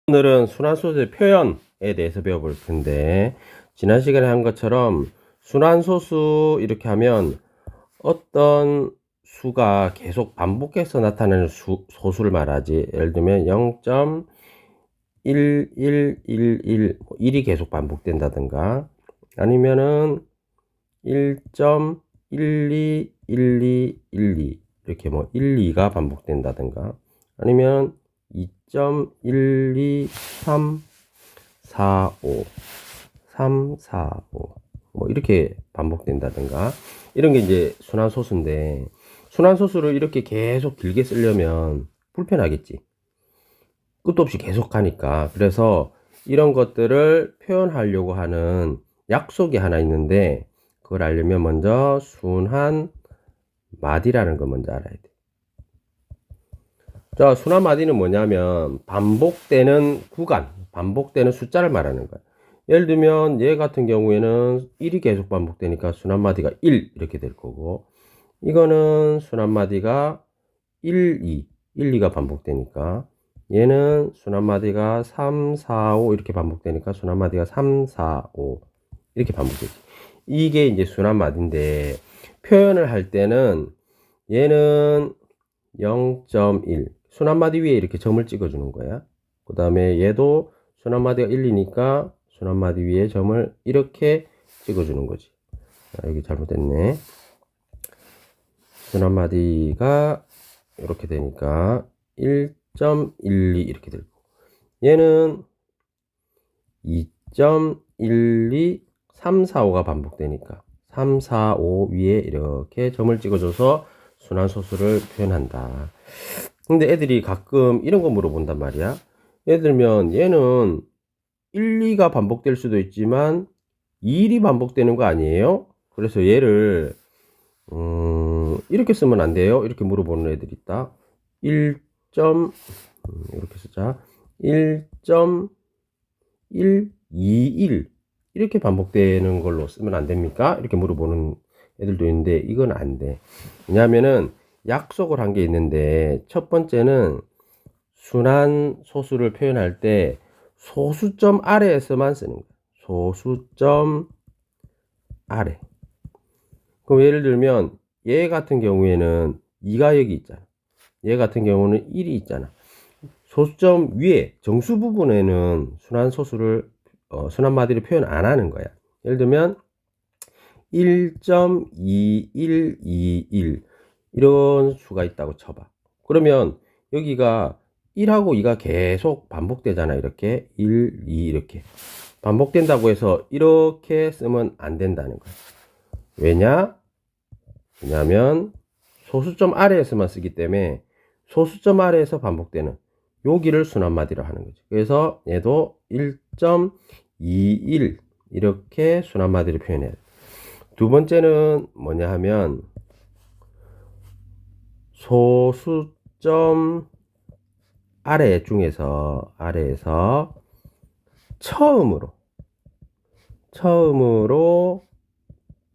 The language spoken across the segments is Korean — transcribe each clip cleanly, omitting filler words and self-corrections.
오늘은 순환소수의 표현에 대해서 배워볼 텐데, 지난 시간에 한 것처럼 순환소수 이렇게 하면 어떤 수가 계속 반복해서 나타나는 소수를 말하지. 예를 들면 0.1111 1이 계속 반복된다든가, 아니면은 1.121212 이렇게 1, 2가 반복된다든가, 아니면 2.12345 345 이렇게 반복된다든가, 이런 게 이제 순환소수인데, 순환소수를 이렇게 계속 길게 쓰려면 불편하겠지. 끝도 없이 계속 하니까. 그래서 이런 것들을 표현하려고 하는 약속이 하나 있는데, 그걸 알려면 먼저 순환마디라는 걸 먼저 알아야 돼. 자, 순환마디는 뭐냐면 반복되는 구간, 반복되는 숫자를 말하는 거야. 예를 들면 얘 같은 경우에는 1이 계속 반복되니까 순환마디가 1 이렇게 될 거고, 이거는 순환마디가 1, 2, 1, 2가 반복되니까, 얘는 순환마디가 3, 4, 5 이렇게 반복되니까 순환마디가 3, 4, 5 이렇게 반복되지. 이게 이제 순환마디인데, 표현을 할 때는 얘는 0.1 순환마디 위에 이렇게 점을 찍어주는 거야. 그 다음에 얘도 순환마디가 1이니까 순환마디 위에 점을 이렇게 찍어주는 거지. 여기 잘못됐네. 순환마디가 이렇게 되니까 1.12 이렇게 되고, 얘는 2.12 3, 4, 5가 반복되니까 3, 4, 5 위에 이렇게 점을 찍어줘서 순환소수를 표현한다. 근데 애들이 가끔 이런 거 물어본단 말이야. 예를 들면 얘는 1, 2가 반복될 수도 있지만 2일이 반복되는 거 아니에요? 그래서 얘를 이렇게 쓰면 안 돼요? 이렇게 물어보는 애들이 있다. 1. 이렇게 쓰자. 1.121 이렇게 반복되는 걸로 쓰면 안 됩니까? 이렇게 물어보는 애들도 있는데, 이건 안 돼. 왜냐하면은 약속을 한 게 있는데, 첫 번째는 순환 소수를 표현할 때 소수점 아래에서만 쓰는 거야. 소수점 아래. 그럼 예를 들면 얘 같은 경우에는 2가 여기 있잖아. 얘 같은 경우는 1이 있잖아. 소수점 위에 정수 부분에는 순환마디를 표현 안 하는 거야. 예를 들면 1.2121 이런 수가 있다고 쳐봐. 그러면 여기가 1하고 2가 계속 반복되잖아. 이렇게 1, 2 이렇게 반복된다고 해서 이렇게 쓰면 안 된다는 거야. 왜냐면 소수점 아래에서만 쓰기 때문에 소수점 아래에서 반복되는 여기를 순환마디로 하는 거지. 그래서 얘도 1.21 이렇게 순환마디를 표현해야 돼. 두 번째는 뭐냐 하면 소수점 아래에서 처음으로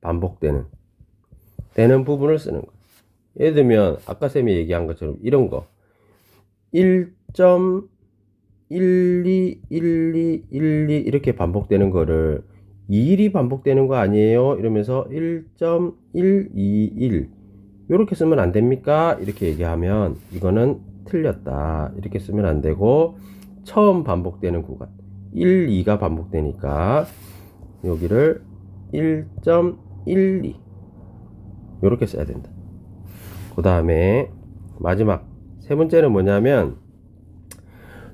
반복되는 부분을 쓰는 거야. 예를 들면 아까 쌤이 얘기한 것처럼 이런 거 1.121212 이렇게 반복되는 거를 2일이 반복되는 거 아니에요? 이러면서 1.121 이렇게 쓰면 안 됩니까? 이렇게 얘기하면 이거는 틀렸다. 이렇게 쓰면 안 되고, 처음 반복되는 구간 1, 2가 반복되니까 여기를 1.12 이렇게 써야 된다. 그 다음에 마지막 세 번째는 뭐냐면,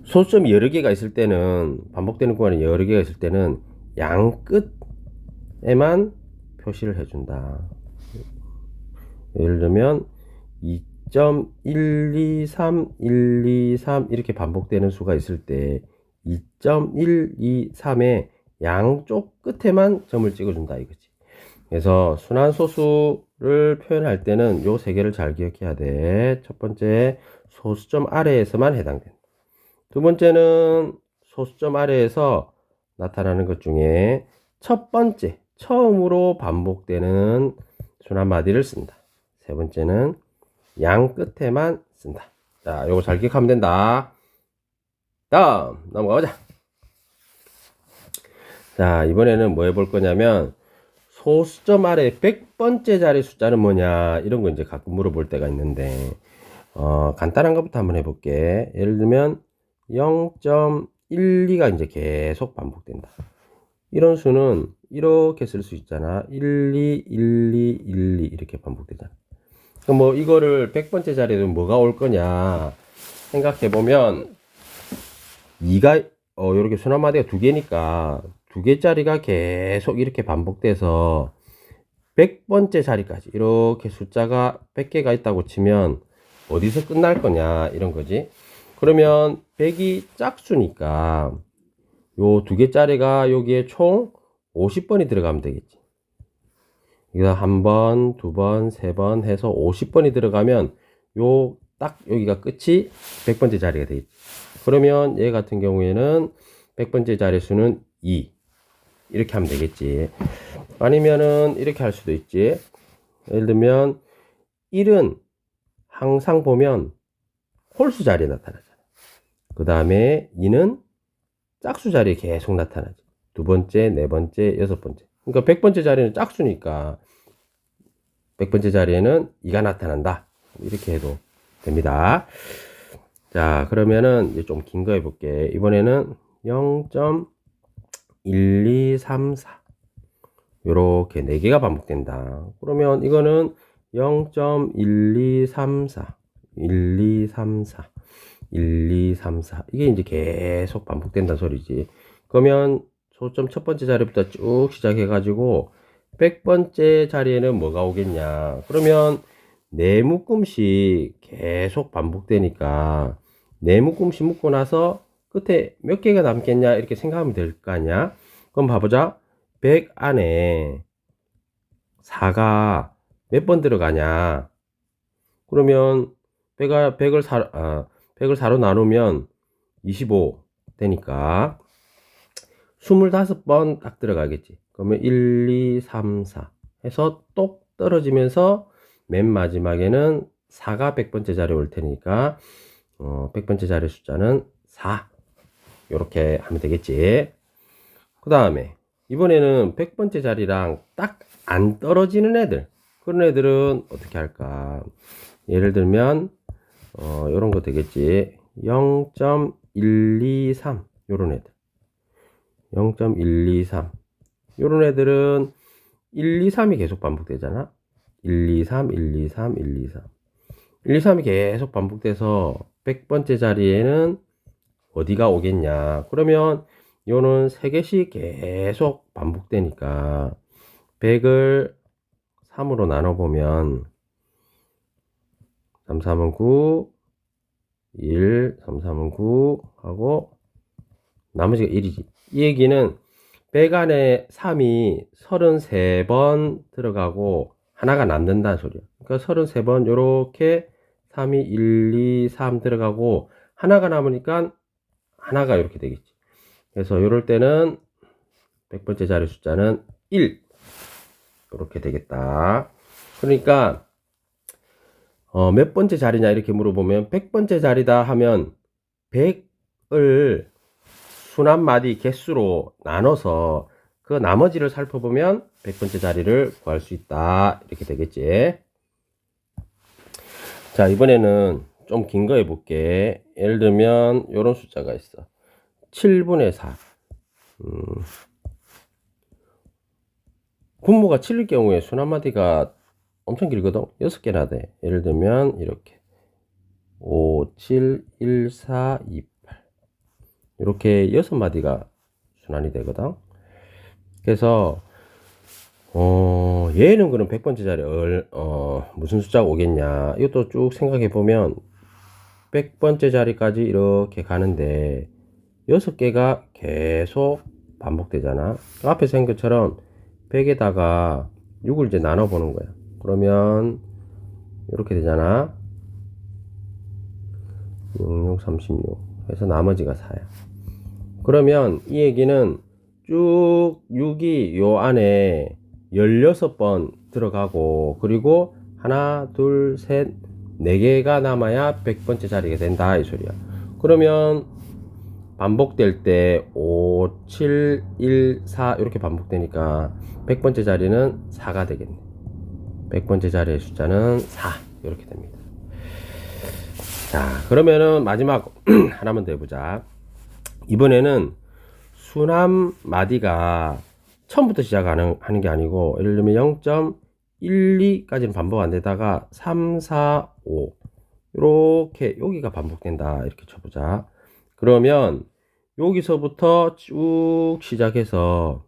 소수점이 여러 개가 있을 때는, 반복되는 구간이 여러 개가 있을 때는 양 끝에만 표시를 해준다. 예를 들면 2.123 이렇게 반복되는 수가 있을 때 2.123의 양쪽 끝에만 점을 찍어준다 이거지. 그래서 순환소수를 표현할 때는 요 세 개를 잘 기억해야 돼. 첫 번째, 소수점 아래에서만 해당된다. 두 번째는 소수점 아래에서 나타나는 것 중에 첫 번째, 처음으로 반복되는 순환마디를 쓴다. 세 번째는 양 끝에만 쓴다. 자, 요거 잘 기억하면 된다. 다음 넘어가보자. 자, 이번에는 뭐 해볼 거냐면 소수점 아래 100번째 자리 숫자는 뭐냐 이런 거 이제 가끔 물어볼 때가 있는데 간단한 것부터 한번 해볼게. 예를 들면 0.12가 이제 계속 반복된다. 이런 수는 이렇게 쓸 수 있잖아. 1, 2, 1, 2, 1, 2 이렇게 반복되잖아. 그럼 뭐 이거를 100번째 자리에도 뭐가 올 거냐 생각해 보면 2가 이렇게 순환마디가 두 개니까 두 개짜리가 계속 이렇게 반복돼서 100번째 자리까지 이렇게 숫자가 100개가 있다고 치면 어디서 끝날 거냐 이런 거지. 그러면 100이 짝수니까 요 두 개짜리가 여기에 총 50번이 들어가면 되겠지. 이거 한 번, 두 번, 세 번 해서 50번이 들어가면 요 딱 여기가 끝이 100번째 자리가 되겠지. 그러면 얘 같은 경우에는 100번째 자리 수는 2 이렇게 하면 되겠지. 아니면은 이렇게 할 수도 있지. 예를 들면 1은 항상 보면 홀수 자리에 나타나잖아. 그 다음에 2는 짝수 자리에 계속 나타나지. 두 번째, 네 번째, 여섯 번째. 그러니까 100번째 자리는 짝수니까 100번째 자리에는 2가 나타난다. 이렇게 해도 됩니다. 자, 그러면은 이제 좀 긴 거 해볼게. 이번에는 0.1234 요렇게 4개가 반복된다. 그러면 이거는 0.1234 1234 1234 이게 이제 계속 반복된다는 소리지. 그러면 소점 첫 번째 자리부터 쭉 시작해 가지고 100번째 자리에는 뭐가 오겠냐. 그러면 네 묶음씩 계속 반복되니까 네 묶음씩 묶고 나서 끝에 몇 개가 남겠냐 이렇게 생각하면 될 거 아니야. 그럼 봐보자. 100 안에 4가 몇 번 들어가냐. 그러면 100을 4로 나누면 25 되니까 25번 딱 들어가겠지. 그러면 1, 2, 3, 4 해서 똑 떨어지면서 맨 마지막에는 4가 100번째 자리에 올 테니까 100번째 자리 숫자는 4 이렇게 하면 되겠지. 그 다음에 이번에는 100번째 자리랑 딱 안 떨어지는 애들, 그런 애들은 어떻게 할까. 예를 들면 요런 거 되겠지. 0.123 요런 애들, 0.123 요런 애들은 1, 2, 3이 계속 반복되잖아. 1, 2, 3, 1, 2, 3, 1, 2, 3 1, 2, 3이 계속 반복돼서 100번째 자리에는 어디가 오겠냐. 그러면 요는 3개씩 계속 반복되니까 100을 3으로 나눠보면 3, 3은 9 1, 3, 3은 9 하고 나머지가 1이지. 이 얘기는 100 안에 3이 33번 들어가고 하나가 남는다는 소리야. 그러니까 33번 요렇게 3이 1, 2, 3 들어가고 하나가 남으니까 하나가 이렇게 되겠지. 그래서 요럴 때는 100번째 자리 숫자는 1 이렇게 되겠다. 그러니까 몇 번째 자리냐 이렇게 물어보면 100번째 자리다 하면 100을 순환마디 개수로 나눠서 그 나머지를 살펴보면 100번째 자리를 구할 수 있다 이렇게 되겠지. 자, 이번에는 좀 긴 거 해볼게. 예를 들면 이런 숫자가 있어. 7분의 4 분모가 7일 경우에 순환마디가 엄청 길거든. 6개나 돼. 예를 들면 이렇게 5, 7, 1, 4, 2, 8 이렇게 6마디가 순환이 되거든. 그래서 얘는 그럼 100번째 자리 무슨 숫자가 오겠냐. 이것도 쭉 생각해 보면 100번째 자리까지 이렇게 가는데 6개가 계속 반복되잖아. 앞에서 한 것처럼 100에다가 6을 이제 나눠 보는 거야. 그러면 이렇게 되잖아. 66, 36 해서 나머지가 4야. 그러면 이 얘기는 쭉 6이 요 안에 16번 들어가고 그리고 하나, 둘, 셋, 4개가 남아야 100번째 자리가 된다 이 소리야. 그러면 반복될 때 5, 7, 1, 4 이렇게 반복되니까 100번째 자리는 4가 되겠네. 100번째 자리의 숫자는 4 이렇게 됩니다. 자, 그러면은 마지막 하나만 더 해보자. 이번에는 순환 마디가 처음부터 시작하는 게 아니고, 예를 들면 0.12까지는 반복 안 되다가 3, 4, 5 이렇게 여기가 반복된다 이렇게 쳐보자. 그러면 여기서부터 쭉 시작해서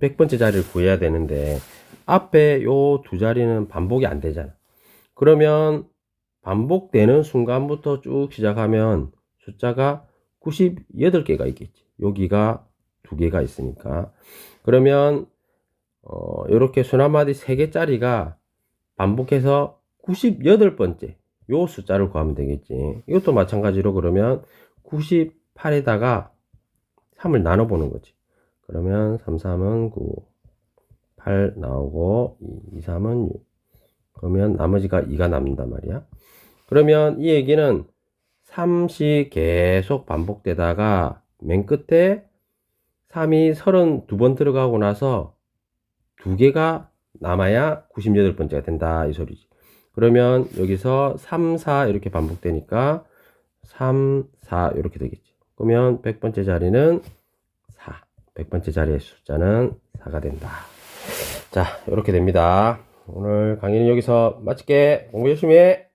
100번째 자리를 구해야 되는데 앞에 요 두 자리는 반복이 안 되잖아. 그러면 반복되는 순간부터 쭉 시작하면 숫자가 98개가 있겠지. 여기가 두 개가 있으니까. 그러면 이렇게 순환마디 3개짜리가 반복해서 98번째 요 숫자를 구하면 되겠지. 이것도 마찬가지로 그러면 98에다가 3을 나눠 보는 거지. 그러면 3, 3은 9, 8 나오고 2, 3은 6. 그러면 나머지가 2가 남는단 말이야. 그러면 이 얘기는 3씩 계속 반복되다가 맨 끝에 3이 32번 들어가고 나서 2개가 남아야 98번째가 된다 이 소리지. 그러면 여기서 3, 4 이렇게 반복되니까 3, 4 이렇게 되겠지. 그러면 100번째 자리는 4. 100번째 자리의 숫자는 4가 된다. 자, 이렇게 됩니다. 오늘 강의는 여기서 마칠게. 공부 열심히 해.